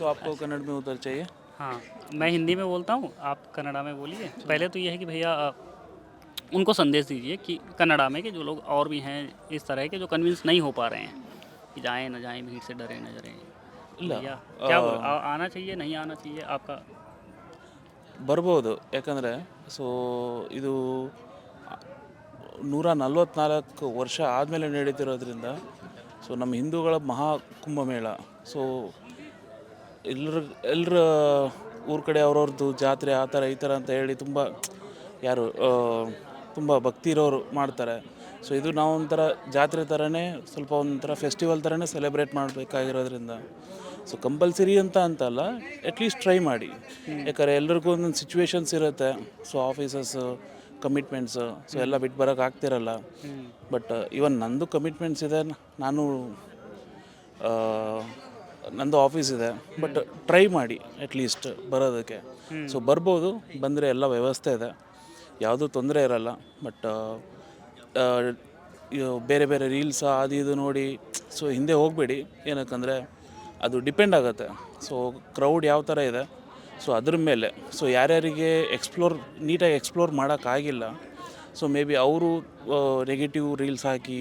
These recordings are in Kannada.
तो आपको कन्नड़ में उतर चाहिए। हाँ, मैं हिंदी में बोलता हूँ, आप कन्नड़ा में बोलिए। पहले तो ये है कि भैया उनको संदेश दीजिए कि कन्नड़ा में कि जो लोग और भी हैं इस तरह के जो कन्विंस नहीं हो पा रहे हैं कि जाएँ ना जाएँ, भीड़ से डरे ना डरें। ಇಲ್ಲ भैया ಆ, क्या बोल आना चाहिए नहीं आना चाहिए आपका? ಬರ್ಬೋದು, ಯಾಕಂದರೆ ಸೊ ಇದು 144 ವರ್ಷ ಆದಮೇಲೆ ನಡೀತಿರೋದ್ರಿಂದ ಸೊ ನಮ್ಮ ಹಿಂದೂಗಳ ಮಹಾ ಕುಂಭಮೇಳ. ಸೊ ಎಲ್ಲರ ಊರ ಕಡೆ ಅವ್ರವ್ರದ್ದು ಜಾತ್ರೆ ಆ ಥರ ಈ ಥರ ಅಂತ ಹೇಳಿ ತುಂಬ ಯಾರು ತುಂಬ ಭಕ್ತಿ ಇರೋರು ಮಾಡ್ತಾರೆ. ಸೊ ಇದು ನಾವು ಒಂಥರ ಜಾತ್ರೆ ಥರನೇ, ಸ್ವಲ್ಪ ಒಂಥರ ಫೆಸ್ಟಿವಲ್ ಥರನೇ ಸೆಲೆಬ್ರೇಟ್ ಮಾಡಬೇಕಾಗಿರೋದ್ರಿಂದ ಸೊ ಕಂಪಲ್ಸರಿ ಅಂತ ಅಂತಲ್ಲ, ಅಟ್ಲೀಸ್ಟ್ ಟ್ರೈ ಮಾಡಿ. ಯಾಕಂದರೆ ಎಲ್ರಿಗೂ ಒಂದೊಂದು ಸಿಚುವೇಶನ್ಸ್ ಇರುತ್ತೆ. ಸೊ ಆಫೀಸಸ್ಸು, ಕಮಿಟ್ಮೆಂಟ್ಸು, ಸೊ ಎಲ್ಲ ಬಿಟ್ಟು ಬರೋಕ್ಕೆ ಆಗ್ತಿರಲ್ಲ. ಬಟ್ ಇವನ್ ನಂದು ಕಮಿಟ್ಮೆಂಟ್ಸ್ ಇದೆ, ನಾನು ನಂದು ಆಫೀಸ್ ಇದೆ. ಬಟ್ ಟ್ರೈ ಮಾಡಿ ಅಟ್ಲೀಸ್ಟ್ ಬರೋದಕ್ಕೆ. ಸೊ ಬರ್ಬೋದು, ಬಂದರೆ ಎಲ್ಲ ವ್ಯವಸ್ಥೆ ಇದೆ, ಯಾವುದೂ ತೊಂದರೆ ಇರಲ್ಲ. ಬಟ್ ಬೇರೆ ಬೇರೆ ರೀಲ್ಸ್ ಅದು ಇದು ನೋಡಿ ಸೊ ಹಿಂದೆ ಹೋಗಬೇಡಿ. ಏನಕ್ಕಂದರೆ ಅದು ಡಿಪೆಂಡ್ ಆಗುತ್ತೆ. ಸೊ ಕ್ರೌಡ್ ಯಾವ ಥರ ಇದೆ ಸೊ ಅದ್ರ ಮೇಲೆ. ಸೊ ಯಾರ್ಯಾರಿಗೆ ನೀಟಾಗಿ ಎಕ್ಸ್ಪ್ಲೋರ್ ಮಾಡೋಕ್ಕಾಗಿಲ್ಲ, ಸೊ ಮೇ ಬಿ ಅವರು ನೆಗೆಟಿವ್ ರೀಲ್ಸ್ ಹಾಕಿ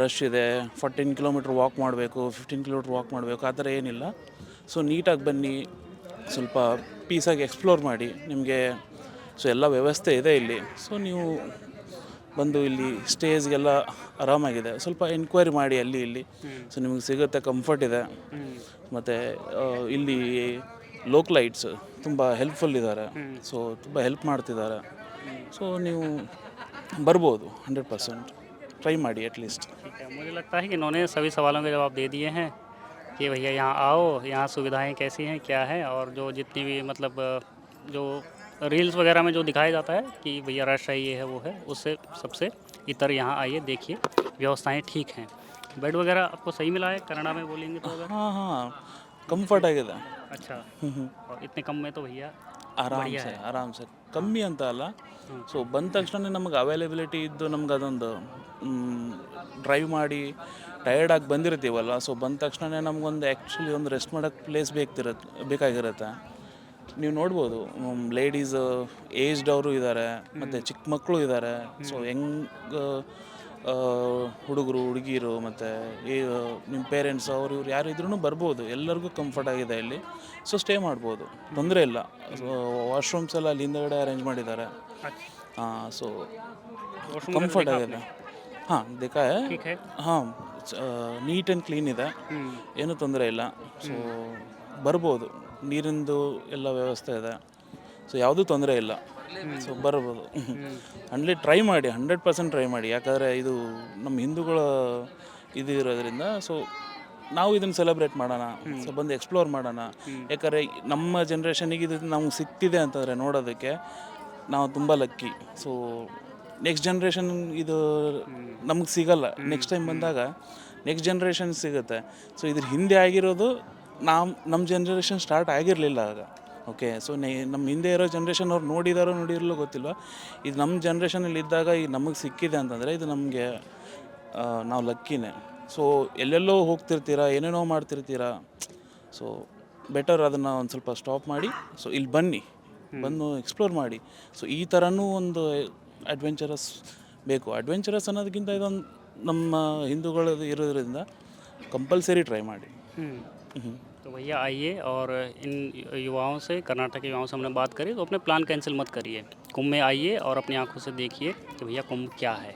ರಶ್ ಇದೆ, 14 ಕಿಲೋಮೀಟ್ರ್ ವಾಕ್ ಮಾಡಬೇಕು, 15 ಕಿಲೋಮೀಟ್ರ್ ವಾಕ್ ಮಾಡಬೇಕು, ಆ ಥರ ಏನಿಲ್ಲ. ಸೊ ನೀಟಾಗಿ ಬನ್ನಿ, ಸ್ವಲ್ಪ ಪೀಸಾಗಿ ಎಕ್ಸ್ಪ್ಲೋರ್ ಮಾಡಿ. ನಿಮಗೆ ಸೊ ಎಲ್ಲ ವ್ಯವಸ್ಥೆ ಇದೆ ಇಲ್ಲಿ. ಸೊ ನೀವು ಬಂದು ಇಲ್ಲಿ ಸ್ಟೇಜ್ಗೆಲ್ಲ ಆರಾಮಾಗಿದೆ. ಸ್ವಲ್ಪ ಎನ್ಕ್ವೈರಿ ಮಾಡಿ ಅಲ್ಲಿ ಇಲ್ಲಿ, ಸೊ ನಿಮಗೆ ಸಿಗುತ್ತೆ, ಕಂಫರ್ಟ್ ಇದೆ. ಮತ್ತು ಇಲ್ಲಿ ಲೋಕಲೈಟ್ಸ್ ತುಂಬ ಹೆಲ್ಪ್ಫುಲ್ ಇದ್ದಾರೆ. ಸೊ ತುಂಬ ಹೆಲ್ಪ್ ಮಾಡ್ತಿದ್ದಾರೆ. ಸೊ ನೀವು ಬರ್ಬೋದು, 100% ಟ್ರೈ ಮಾಡಿ ಅಟ್ಲೀಸ್ಟ್. ठीक है, मुझे लगता है कि इन्होंने सभी सवालों के जवाब दे दिए हैं कि भैया यहाँ आओ, यहाँ सुविधाएं कैसी हैं, क्या है, और जो जितनी भी मतलब जो रील्स वगैरह में जो दिखाया जाता है कि भैया रश है, ये है, वो है, उससे सबसे इतर यहाँ आइए, देखिए व्यवस्थाएं ठीक हैं। बेड वगैरह आपको सही मिला है कन्नड़ा में बोलेंगे तो? अगर ಹಾಂ ಹಾಂ, ಕಂಫರ್ಟ್ ಆಗಿದೆ. अच्छा, और इतने कम में तो भैया ಆರಾಮ್ಸೆ ಕಮ್ಮಿ ಅಂತ ಅಲ್ಲ. ಸೊ ಬಂದ ತಕ್ಷಣ ನಮಗೆ ಅವೈಲೇಬಿಲಿಟಿ ಇದ್ದು, ನಮ್ಗೆ ಅದೊಂದು ಡ್ರೈವ್ ಮಾಡಿ ಟಯರ್ಡಾಗಿ ಬಂದಿರ್ತೀವಲ್ಲ, ಸೊ ಬಂದ ತಕ್ಷಣ ನಮಗೊಂದು ಆ್ಯಕ್ಚುಲಿ ಒಂದು ರೆಸ್ಟ್ ಮಾಡೋಕ್ಕೆ ಪ್ಲೇಸ್ ಬೇಕಾಗಿರುತ್ತೆ. ನೀವು ನೋಡ್ಬೋದು, ಲೇಡೀಸ್, ಏಜ್ಡ್ ಅವರು ಇದ್ದಾರೆ, ಮತ್ತು ಚಿಕ್ಕ ಮಕ್ಕಳು ಇದ್ದಾರೆ. ಸೊ ಹುಡುಗರು, ಹುಡುಗಿರು, ಮತ್ತು ನಿಮ್ಮ ಪೇರೆಂಟ್ಸ್ ಅವರು ಇವ್ರು ಯಾರು ಇದ್ರೂ ಬರ್ಬೋದು. ಎಲ್ಲರಿಗೂ ಕಂಫರ್ಟ್ ಆಗಿದೆ ಇಲ್ಲಿ. ಸೊ ಸ್ಟೇ ಮಾಡ್ಬೋದು, ತೊಂದರೆ ಇಲ್ಲ. ಸೊ ವಾಶ್ರೂಮ್ಸ್ ಎಲ್ಲ ಅಲ್ಲಿ ಹಿಂದಗಡೆ ಅರೇಂಜ್ ಮಾಡಿದ್ದಾರೆ. ಹಾಂ, ಸೊ ಕಂಫರ್ಟ್ ಆಗಿದೆ. ಹಾಂ, देखा है. ಹಾಂ, ನೀಟ್ ಆ್ಯಂಡ್ ಕ್ಲೀನ್ ಇದೆ, ಏನೂ ತೊಂದರೆ ಇಲ್ಲ. ಸೊ ಬರ್ಬೋದು, ನೀರಿಂದು ಎಲ್ಲ ವ್ಯವಸ್ಥೆ ಇದೆ. ಸೊ ಯಾವುದೂ ತೊಂದರೆ ಇಲ್ಲ. ಸೊ ಬರ್ಬೋದು. ಟ್ರೈ ಮಾಡಿ, 100% ಟ್ರೈ ಮಾಡಿ. ಯಾಕಂದರೆ ಇದು ನಮ್ಮ ಹಿಂದೂಗಳ ಇದು ಇರೋದ್ರಿಂದ ಸೊ ನಾವು ಇದನ್ನು ಸೆಲೆಬ್ರೇಟ್ ಮಾಡೋಣ, ಸೊ ಬಂದು ಎಕ್ಸ್ಪ್ಲೋರ್ ಮಾಡೋಣ. ಯಾಕಂದರೆ ನಮ್ಮ ಜನ್ರೇಷನಿಗೆ ಇದು ನಮ್ಗೆ ಸಿಗ್ತಿದೆ ಅಂತಂದರೆ ನೋಡೋದಕ್ಕೆ ನಾವು ತುಂಬ ಲಕ್ಕಿ. ಸೊ ನೆಕ್ಸ್ಟ್ ಜನ್ರೇಷನ್ ಇದು ನಮಗೆ ಸಿಗಲ್ಲ. ನೆಕ್ಸ್ಟ್ ಟೈಮ್ ಬಂದಾಗ ನೆಕ್ಸ್ಟ್ ಜನ್ರೇಷನ್ ಸಿಗುತ್ತೆ. ಸೊ ಇದ್ರ ಹಿಂದೆ ಆಗಿರೋದು ನಮ್ಮ ಜನ್ರೇಷನ್ ಸ್ಟಾರ್ಟ್ ಆಗಿರಲಿಲ್ಲ ಆಗ. ಓಕೆ, ಸೊ ನಮ್ಮ ಹಿಂದೆ ಇರೋ ಜನ್ರೇಷನ್ ಅವ್ರು ನೋಡಿರಲು ಗೊತ್ತಿಲ್ವ. ಇದು ನಮ್ಮ ಜನ್ರೇಷನಲ್ಲಿ ಇದ್ದಾಗ ಈಗ ನಮಗೆ ಸಿಕ್ಕಿದೆ ಅಂತಂದರೆ ಇದು ನಮಗೆ ನಾವು ಲಕ್ಕಿನೇ. ಸೊ ಎಲ್ಲೆಲ್ಲೋ ಹೋಗ್ತಿರ್ತೀರಾ, ಏನೇನೋ ಮಾಡ್ತಿರ್ತೀರಾ. ಸೊ ಬೆಟರ್ ಅದನ್ನು ಒಂದು ಸ್ವಲ್ಪ ಸ್ಟಾಪ್ ಮಾಡಿ, ಸೊ ಇಲ್ಲಿ ಬಂದು ಎಕ್ಸ್ಪ್ಲೋರ್ ಮಾಡಿ. ಸೊ ಈ ಥರನೂ ಒಂದು ಅಡ್ವೆಂಚರಸ್ ಬೇಕು. ಅಡ್ವೆಂಚರಸ್ ಅನ್ನೋದಕ್ಕಿಂತ ಇದೊಂದು ನಮ್ಮ ಹಿಂದೂಗಳದ್ದು ಇರೋದ್ರಿಂದ ಕಂಪಲ್ಸರಿ ಟ್ರೈ ಮಾಡಿ. तो भैया आइए, और इन युवाओं से, कर्नाटक के युवाओं से हमने बात करी, तो अपने प्लान कैंसिल मत करिए। कुंभ में आइए और अपनी आंखों से देखिए कि भैया कुंभ क्या है।